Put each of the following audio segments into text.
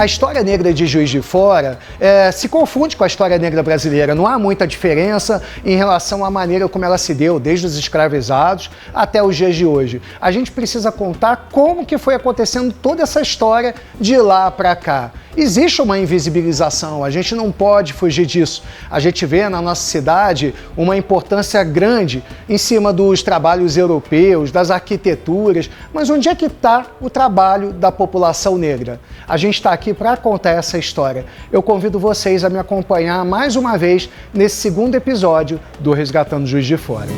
A história negra de Juiz de Fora se confunde com a história negra brasileira. Não há muita diferença em relação à maneira como ela se deu, desde os escravizados até os dias de hoje. A gente precisa contar como que foi acontecendo toda essa história de lá para cá. Existe uma invisibilização, a gente não pode fugir disso. A gente vê na nossa cidade uma importância grande em cima dos trabalhos europeus, das arquiteturas, mas onde é que está o trabalho da população negra? A gente está aqui para contar essa história. Eu convido vocês a me acompanhar mais uma vez nesse segundo episódio do Resgatando Juiz de Fora.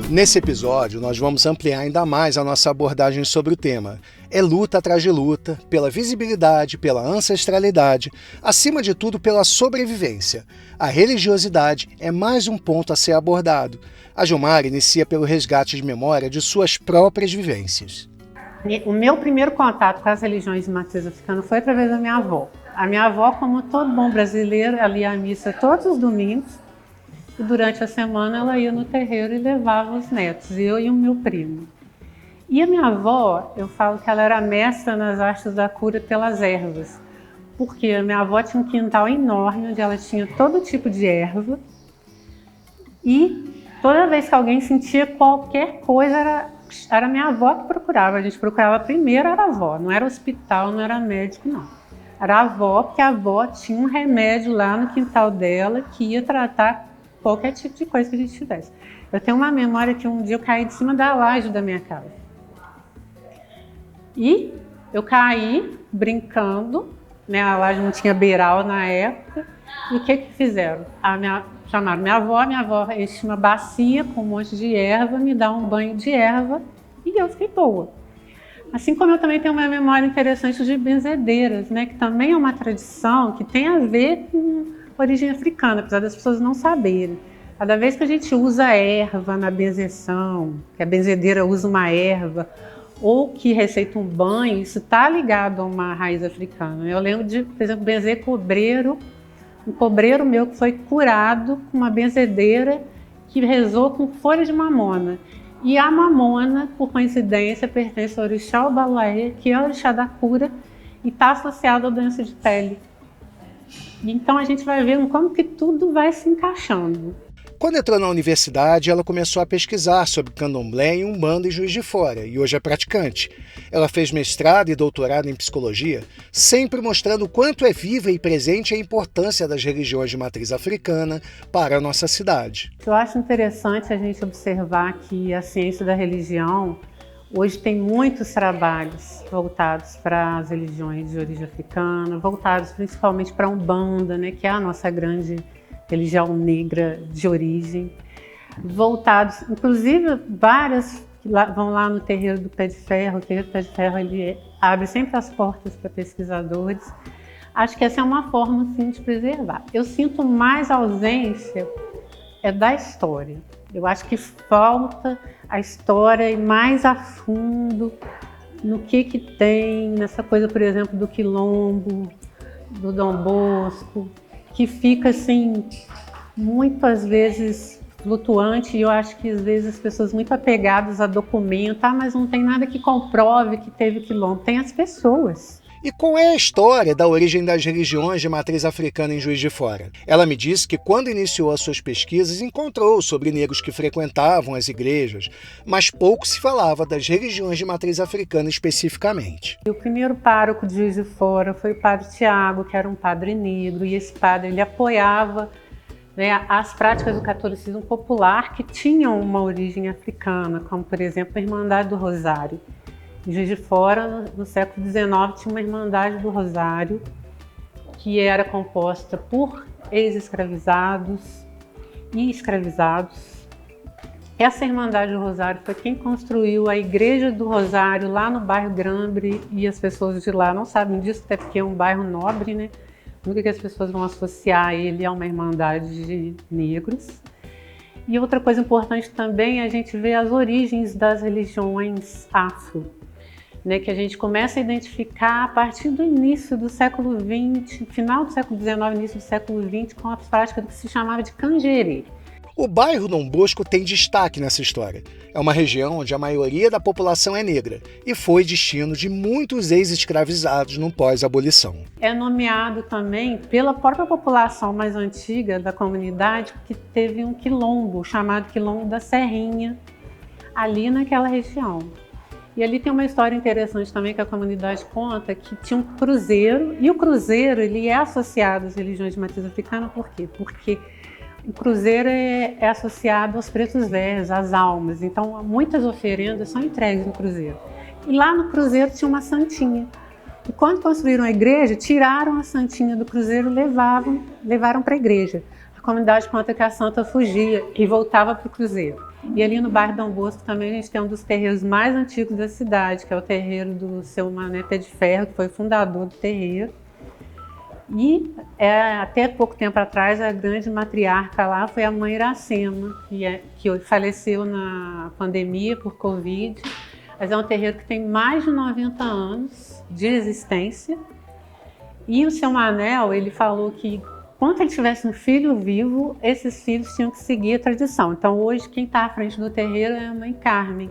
Nesse episódio, nós vamos ampliar ainda mais a nossa abordagem sobre o tema. É luta atrás de luta, pela visibilidade, pela ancestralidade, acima de tudo pela sobrevivência. A religiosidade é mais um ponto a ser abordado. A Gilmara inicia pelo resgate de memória de suas próprias vivências. O meu primeiro contato com as religiões de matriz africana foi através da minha avó. A minha avó, como todo bom brasileiro, ela ia à missa todos os domingos. E durante a semana ela ia no terreiro e levava os netos, eu e o meu primo. E a minha avó, eu falo que ela era mestra nas artes da cura pelas ervas, porque a minha avó tinha um quintal enorme, onde ela tinha todo tipo de erva, e toda vez que alguém sentia qualquer coisa, era a minha avó que procurava. A gente procurava primeiro, era a avó, não era hospital, não era médico, não. Era a avó, porque a avó tinha um remédio lá no quintal dela que ia tratar qualquer tipo de coisa que a gente tivesse. Eu tenho uma memória que um dia eu caí de cima da laje da minha casa. E eu caí brincando, né? A laje não tinha beiral na época. E o que fizeram? Chamaram minha avó enche uma bacia com um monte de erva, me dá um banho de erva e eu fiquei boa. Assim como eu também tenho uma memória interessante de benzedeiras, né? Que também é uma tradição que tem a ver com origem africana, apesar das pessoas não saberem. Cada vez que a gente usa erva na benzeção, que a benzedeira usa uma erva, ou que receita um banho, isso está ligado a uma raiz africana. Eu lembro de, por exemplo, benzer cobreiro, um cobreiro meu que foi curado com uma benzedeira que rezou com folha de mamona. E a mamona, por coincidência, pertence ao orixá Obaloaê, que é o orixá da cura, e está associado à doença de pele. Então a gente vai vendo como que tudo vai se encaixando. Quando entrou na universidade, ela começou a pesquisar sobre candomblé e umbanda em Juiz de Fora, e hoje é praticante. Ela fez mestrado e doutorado em psicologia, sempre mostrando o quanto é viva e presente a importância das religiões de matriz africana para a nossa cidade. Eu acho interessante a gente observar que a ciência da religião hoje tem muitos trabalhos voltados para as religiões de origem africana, voltados principalmente para a Umbanda, né, que é a nossa grande religião negra de origem. Voltados, inclusive, várias que vão lá no terreiro do Pé de Ferro. O terreiro do Pé de Ferro ele abre sempre as portas para pesquisadores. Acho que essa é uma forma, sim, de preservar. Eu sinto mais ausência da história. Eu acho que falta a história ir mais a fundo no que tem nessa coisa, por exemplo, do quilombo, do Dom Bosco, que fica assim, muitas vezes flutuante, e eu acho que às vezes as pessoas muito apegadas a documento, mas não tem nada que comprove que teve quilombo, tem as pessoas. E qual é a história da origem das religiões de matriz africana em Juiz de Fora? Ela me disse que quando iniciou as suas pesquisas encontrou sobre negros que frequentavam as igrejas, mas pouco se falava das religiões de matriz africana especificamente. O primeiro pároco de Juiz de Fora foi o padre Tiago, que era um padre negro, e esse padre ele apoiava, né, as práticas do catolicismo popular que tinham uma origem africana, como por exemplo a Irmandade do Rosário. Em Juiz de Fora, no século XIX, tinha uma Irmandade do Rosário, que era composta por ex-escravizados e escravizados. Essa Irmandade do Rosário foi quem construiu a Igreja do Rosário lá no bairro Grambre, e as pessoas de lá não sabem disso, até porque é um bairro nobre, né? Nunca que as pessoas vão associar ele a uma Irmandade de negros. E outra coisa importante também é a gente ver as origens das religiões afro, né, que a gente começa a identificar a partir do início do século XX, final do século XIX, início do século XX, com a prática do que se chamava de canjerê. O bairro Dom Bosco tem destaque nessa história. É uma região onde a maioria da população é negra e foi destino de muitos ex-escravizados no pós-abolição. É nomeado também pela própria população mais antiga da comunidade, que teve um quilombo, chamado Quilombo da Serrinha, ali naquela região. E ali tem uma história interessante também que a comunidade conta, que tinha um cruzeiro, e o cruzeiro ele é associado às religiões de matriz africana, por quê? Porque o cruzeiro é associado aos pretos velhos, às almas, então muitas oferendas são entregues no cruzeiro. E lá no cruzeiro tinha uma santinha. E quando construíram a igreja, tiraram a santinha do cruzeiro e levaram para a igreja. A comunidade conta que a santa fugia e voltava para o cruzeiro. E ali no bairro Dom Bosco também a gente tem um dos terreiros mais antigos da cidade, que é o terreiro do seu Mané Pé de Ferro, que foi o fundador do terreiro. E até pouco tempo atrás a grande matriarca lá foi a mãe Iracema, que faleceu na pandemia por Covid. Mas é um terreiro que tem mais de 90 anos de existência. E o seu Manel, ele falou que quando ele tivesse um filho vivo, esses filhos tinham que seguir a tradição. Então hoje quem está à frente do terreiro é a mãe Carmen,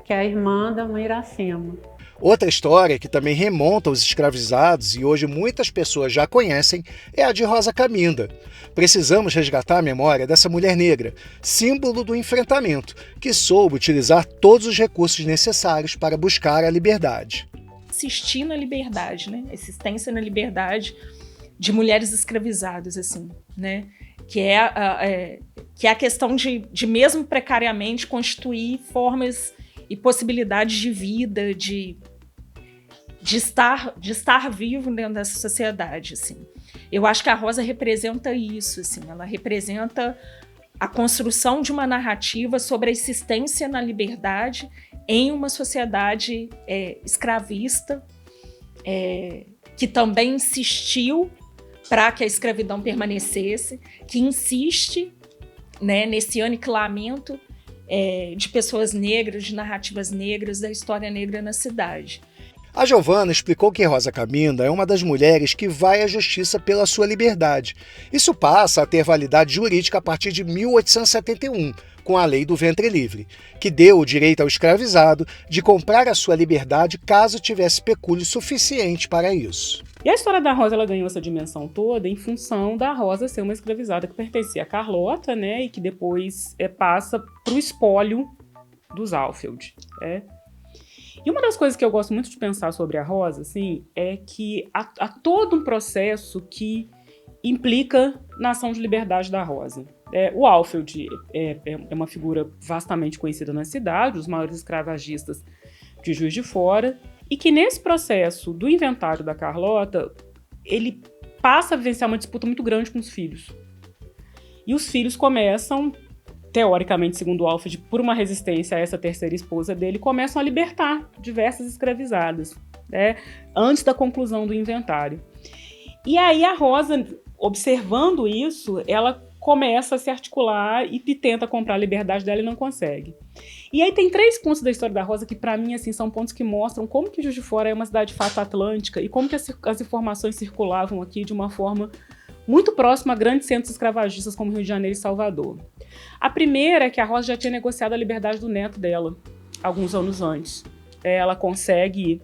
que é a irmã da mãe Iracema. Outra história que também remonta aos escravizados e hoje muitas pessoas já conhecem é a de Rosa Caminda. Precisamos resgatar a memória dessa mulher negra, símbolo do enfrentamento, que soube utilizar todos os recursos necessários para buscar a liberdade. Insistir na liberdade, né? Existência na liberdade de mulheres escravizadas, assim, né? Que é a questão de mesmo precariamente constituir formas e possibilidades de vida, de estar vivo dentro dessa sociedade, assim. Eu acho que a Rosa representa isso, assim. Ela representa a construção de uma narrativa sobre a existência na liberdade em uma sociedade escravista, que também insistiu para que a escravidão permanecesse, que insiste, né, nesse aniquilamento de pessoas negras, de narrativas negras, da história negra na cidade. A Giovana explicou que Rosa Caminda é uma das mulheres que vai à justiça pela sua liberdade. Isso passa a ter validade jurídica a partir de 1871, com a Lei do Ventre Livre, que deu o direito ao escravizado de comprar a sua liberdade caso tivesse pecúlio suficiente para isso. E a história da Rosa ela ganhou essa dimensão toda em função da Rosa ser uma escravizada que pertencia a Carlota, né, e que depois passa para o espólio dos Alfeld. E uma das coisas que eu gosto muito de pensar sobre a Rosa, assim, é que há todo um processo que implica na ação de liberdade da Rosa. O Alfeld é uma figura vastamente conhecida na cidade, os maiores escravagistas de Juiz de Fora, e que nesse processo do inventário da Carlota, ele passa a vivenciar uma disputa muito grande com os filhos. E os filhos começam, teoricamente, segundo o Alfred, por uma resistência a essa terceira esposa dele, começam a libertar diversas escravizadas, né, antes da conclusão do inventário. E aí a Rosa, observando isso, ela começa a se articular e tenta comprar a liberdade dela e não consegue. E aí tem 3 pontos da história da Rosa que, para mim, assim, são pontos que mostram como que Juiz de Fora é uma cidade de fato atlântica e como que as informações circulavam aqui de uma forma muito próxima a grandes centros escravagistas como Rio de Janeiro e Salvador. A primeira é que a Rosa já tinha negociado a liberdade do neto dela, alguns anos antes. Ela consegue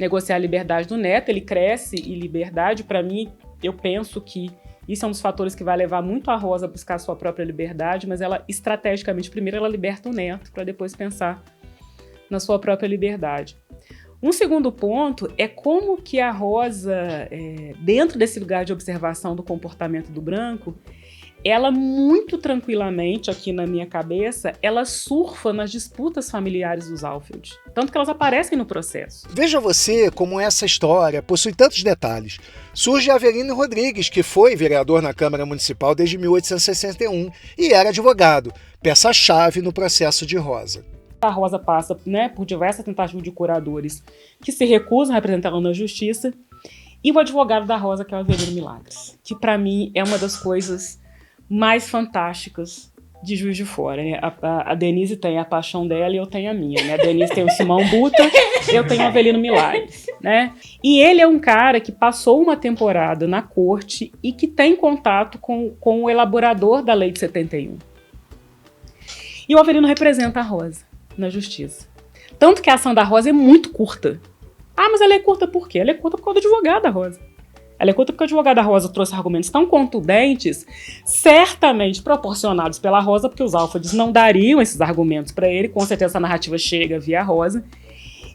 negociar a liberdade do neto, ele cresce e liberdade, para mim, eu penso que isso é um dos fatores que vai levar muito a Rosa a buscar a sua própria liberdade, mas ela, estrategicamente, primeiro ela liberta o neto, para depois pensar na sua própria liberdade. Um segundo ponto é como que a Rosa, dentro desse lugar de observação do comportamento do branco, ela muito tranquilamente, aqui na minha cabeça, ela surfa nas disputas familiares dos Alfeld. Tanto que elas aparecem no processo. Veja você como essa história possui tantos detalhes. Surge Avelino Rodrigues, que foi vereador na Câmara Municipal desde 1861 e era advogado, peça-chave no processo de Rosa. A Rosa passa, né, por diversas tentativas de curadores que se recusam a representá-la na justiça. E o advogado da Rosa, que é o Avelino Milagres, que para mim é uma das coisas mais fantásticas de Juiz de Fora, né? A Denise tem a paixão dela e eu tenho a minha, né? A Denise tem o Simão Buta, eu tenho o Avelino Milagres, né? E ele é um cara que passou uma temporada na corte e que tem contato com o elaborador da Lei de 71. E o Avelino representa a Rosa na justiça. Tanto que a ação da Rosa é muito curta. Ah, mas ela é curta por quê? Ela é curta por causa do advogado da Rosa. Ela é curta porque o advogado da Rosa trouxe argumentos tão contundentes, certamente proporcionados pela Rosa, porque os Álfades não dariam esses argumentos para ele, com certeza essa narrativa chega via Rosa,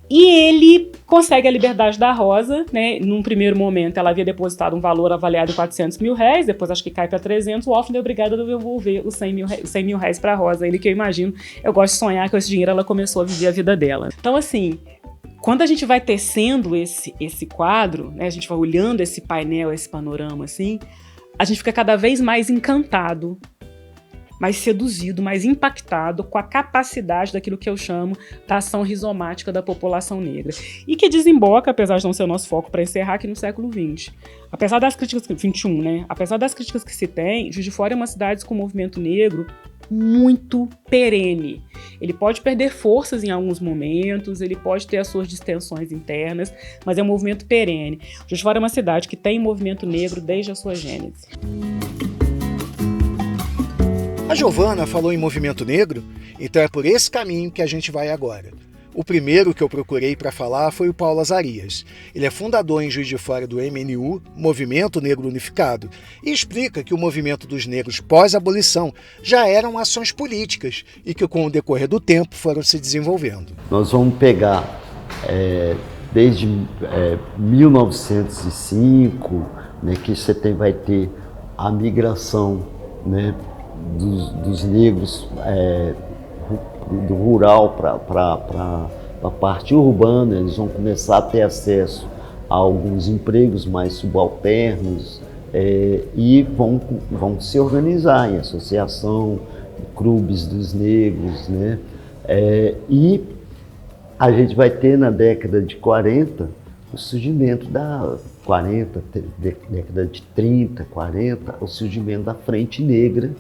e ele consegue a liberdade da Rosa, né? Num primeiro momento ela havia depositado um valor avaliado em R$400 mil, depois acho que cai para 300, o Álvaro é obrigado a devolver os 100 mil reais para a Rosa, ele que eu imagino, eu gosto de sonhar que com esse dinheiro ela começou a viver a vida dela. Então assim, quando a gente vai tecendo esse quadro, né, a gente vai olhando esse painel, esse panorama, assim, a gente fica cada vez mais encantado, mais seduzido, mais impactado com a capacidade daquilo que eu chamo da ação rizomática da população negra. E que desemboca, apesar de não ser o nosso foco para encerrar, aqui no século XX. Apesar das críticas, XXI, né? Apesar das críticas que se tem, Juiz de Fora é uma cidade com um movimento negro muito perene. Ele pode perder forças em alguns momentos, ele pode ter as suas distensões internas, mas é um movimento perene. Juiz de Fora é uma cidade que tem movimento negro desde a sua gênese. A Giovana falou em movimento negro, então é por esse caminho que a gente vai agora. O primeiro que eu procurei para falar foi o Paulo Azarias. Ele é fundador em Juiz de Fora do MNU, Movimento Negro Unificado, e explica que o movimento dos negros pós-abolição já eram ações políticas e que com o decorrer do tempo foram se desenvolvendo. Nós vamos pegar desde 1905, né, que você vai ter a migração, né, dos negros do rural para a parte urbana. Eles vão começar a ter acesso a alguns empregos mais subalternos e vão se organizar em associação, clubes dos negros, né? E a gente vai ter na década de 40 o surgimento década de 30, 40, o surgimento da Frente Negra,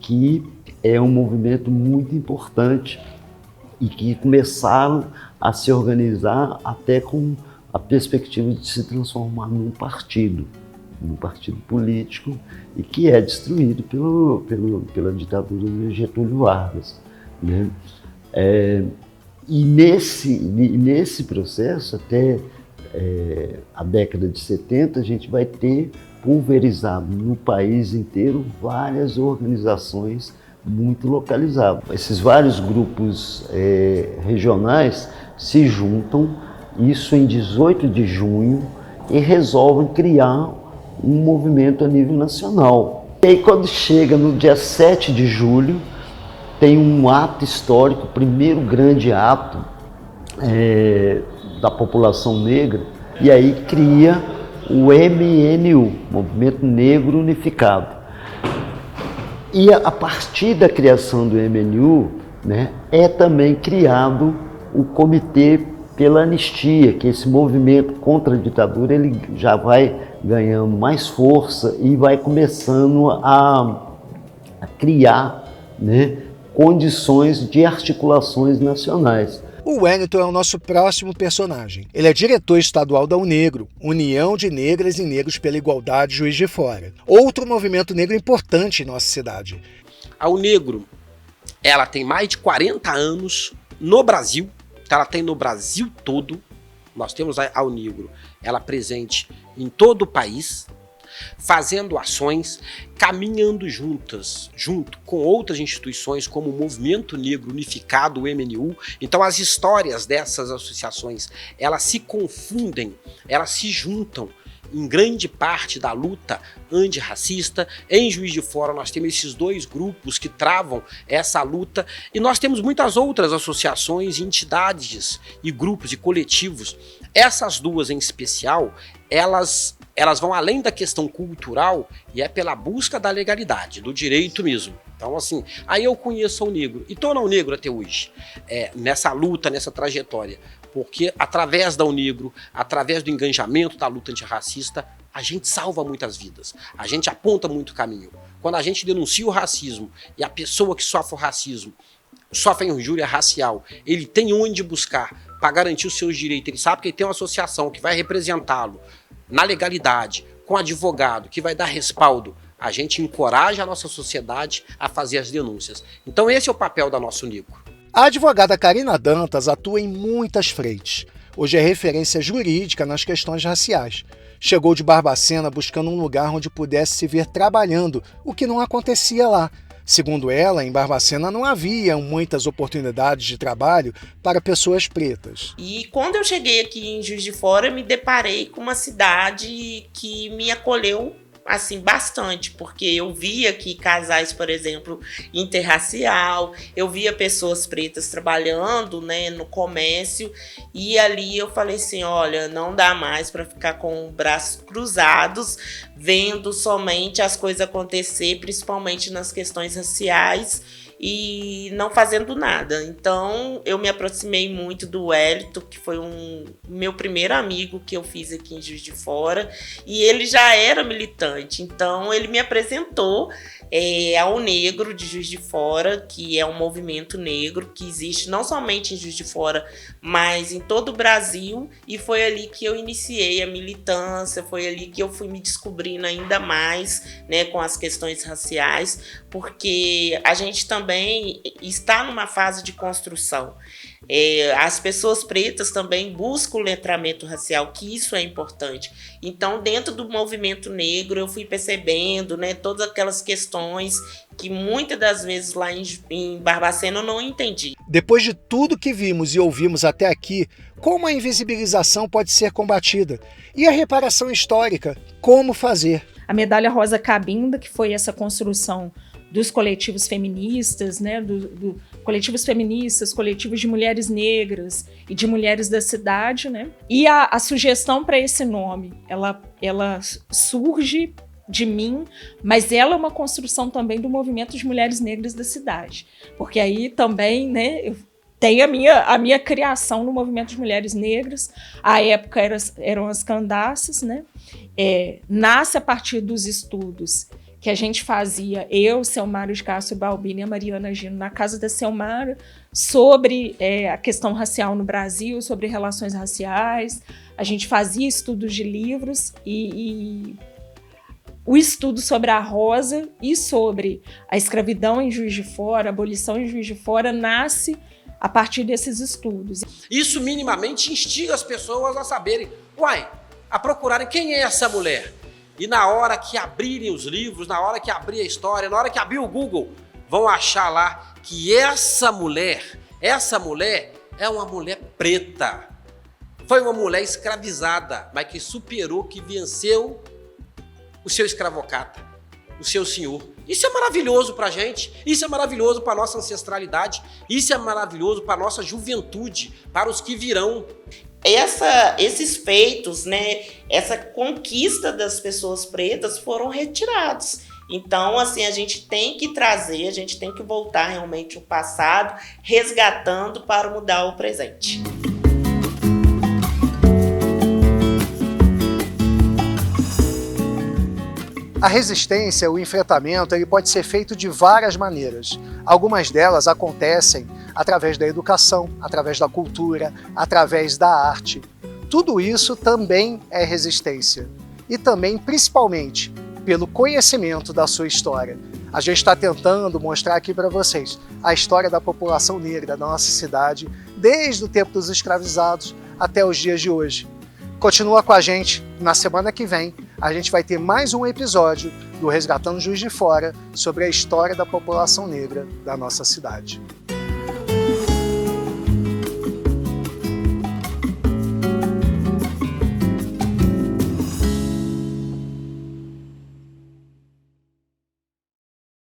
que é um movimento muito importante e que começaram a se organizar até com a perspectiva de se transformar num partido político, e que é destruído pela ditadura de Getúlio Vargas, né? E nesse processo, até a década de 70, a gente vai ter pulverizado no país inteiro várias organizações muito localizadas. Esses vários grupos regionais se juntam, isso em 18 de junho, e resolvem criar um movimento a nível nacional. E aí, quando chega no dia 7 de julho, tem um ato histórico, o primeiro grande ato da população negra, e aí cria o MNU, Movimento Negro Unificado. E a partir da criação do MNU, né, é também criado o Comitê pela Anistia, que esse movimento contra a ditadura ele já vai ganhando mais força e vai começando a criar, né, condições de articulações nacionais. O Wellington é o nosso próximo personagem. Ele é diretor estadual da UNEGRO, União de Negras e Negros pela Igualdade Juiz de Fora. Outro movimento negro importante em nossa cidade. A UNEGRO, ela tem mais de 40 anos no Brasil, ela tem no Brasil todo. Nós temos a UNEGRO, ela presente em todo o país, fazendo ações, caminhando junto com outras instituições como o Movimento Negro Unificado, o MNU. Então as histórias dessas associações, elas se confundem, elas se juntam em grande parte da luta antirracista. Em Juiz de Fora nós temos esses dois grupos que travam essa luta, e nós temos muitas outras associações, entidades e grupos e coletivos. Essas duas em especial, elas vão além da questão cultural e é pela busca da legalidade, do direito mesmo. Então, assim, aí eu conheço o negro e estou no negro até hoje, nessa luta, nessa trajetória, porque através da UNEGRO, através do engajamento da luta antirracista, a gente salva muitas vidas, a gente aponta muito caminho. quando a gente denuncia o racismo e a pessoa que sofre o racismo, sofre a injúria racial, ele tem onde buscar para garantir os seus direitos, ele sabe que ele tem uma associação que vai representá-lo na legalidade, com advogado, que vai dar respaldo, a gente encoraja a nossa sociedade a fazer as denúncias. Então esse é o papel da Nosso Negro. A advogada Karina Dantas atua em muitas frentes. Hoje é referência jurídica nas questões raciais. Chegou de Barbacena buscando um lugar onde pudesse se ver trabalhando, o que não acontecia lá. Segundo ela, em Barbacena não havia muitas oportunidades de trabalho para pessoas pretas. E quando eu cheguei aqui em Juiz de Fora, eu me deparei com uma cidade que me acolheu assim bastante, porque eu via que casais, por exemplo, interracial, eu via pessoas pretas trabalhando, né, no comércio, e ali eu falei assim, olha, não dá mais para ficar com braços cruzados, vendo somente as coisas acontecer, principalmente nas questões raciais, e não fazendo nada. Então eu me aproximei muito do Wellington, que foi meu primeiro amigo que eu fiz aqui em Juiz de Fora, e ele já era militante, então ele me apresentou ao Negro de Juiz de Fora, que é um movimento negro que existe não somente em Juiz de Fora, mas em todo o Brasil, e foi ali que eu iniciei a militância, foi ali que eu fui me descobrindo ainda mais, né, com as questões raciais, porque a gente também está numa fase de construção. As pessoas pretas também buscam o letramento racial, que isso é importante. Então, dentro do movimento negro, eu fui percebendo, né, todas aquelas questões que muitas das vezes lá em Barbacena eu não entendi. Depois de tudo que vimos e ouvimos até aqui, como a invisibilização pode ser combatida? E a reparação histórica, como fazer? A medalha Rosa Cabinda, que foi essa construção dos coletivos feministas, né, coletivos feministas, coletivos de mulheres negras e de mulheres da cidade, né? E a sugestão para esse nome, ela surge de mim, mas ela é uma construção também do movimento de mulheres negras da cidade, porque aí também, né, eu tenho a minha criação no movimento de mulheres negras. À época eram as candaças, né? Nasce a partir dos estudos que a gente fazia, eu, Selmário de Castro Balbino e a Mariana Gino, na casa da Selmário, sobre a questão racial no Brasil, sobre relações raciais. A gente fazia estudos de livros e o estudo sobre a Rosa e sobre a escravidão em Juiz de Fora, a abolição em Juiz de Fora, nasce a partir desses estudos. Isso minimamente instiga as pessoas a saberem, a procurarem quem é essa mulher. E na hora que abrirem os livros, na hora que abrir a história, na hora que abrir o Google, vão achar lá que essa mulher é uma mulher preta. Foi uma mulher escravizada, mas que superou, que venceu o seu escravocrata, o seu senhor. Isso é maravilhoso para a gente, isso é maravilhoso para a nossa ancestralidade, isso é maravilhoso para a nossa juventude, para os que virão. Esses feitos, né, essa conquista das pessoas pretas foram retirados. Então, assim, a gente tem que trazer, a gente tem que voltar realmente ao passado, resgatando para mudar o presente. A resistência, o enfrentamento, ele pode ser feito de várias maneiras. Algumas delas acontecem através da educação, através da cultura, através da arte. Tudo isso também é resistência. E também, principalmente, pelo conhecimento da sua história. A gente está tentando mostrar aqui para vocês a história da população negra da nossa cidade, desde o tempo dos escravizados até os dias de hoje. Continua com a gente, na semana que vem a gente vai ter mais um episódio do Resgatando Juiz de Fora sobre a história da população negra da nossa cidade.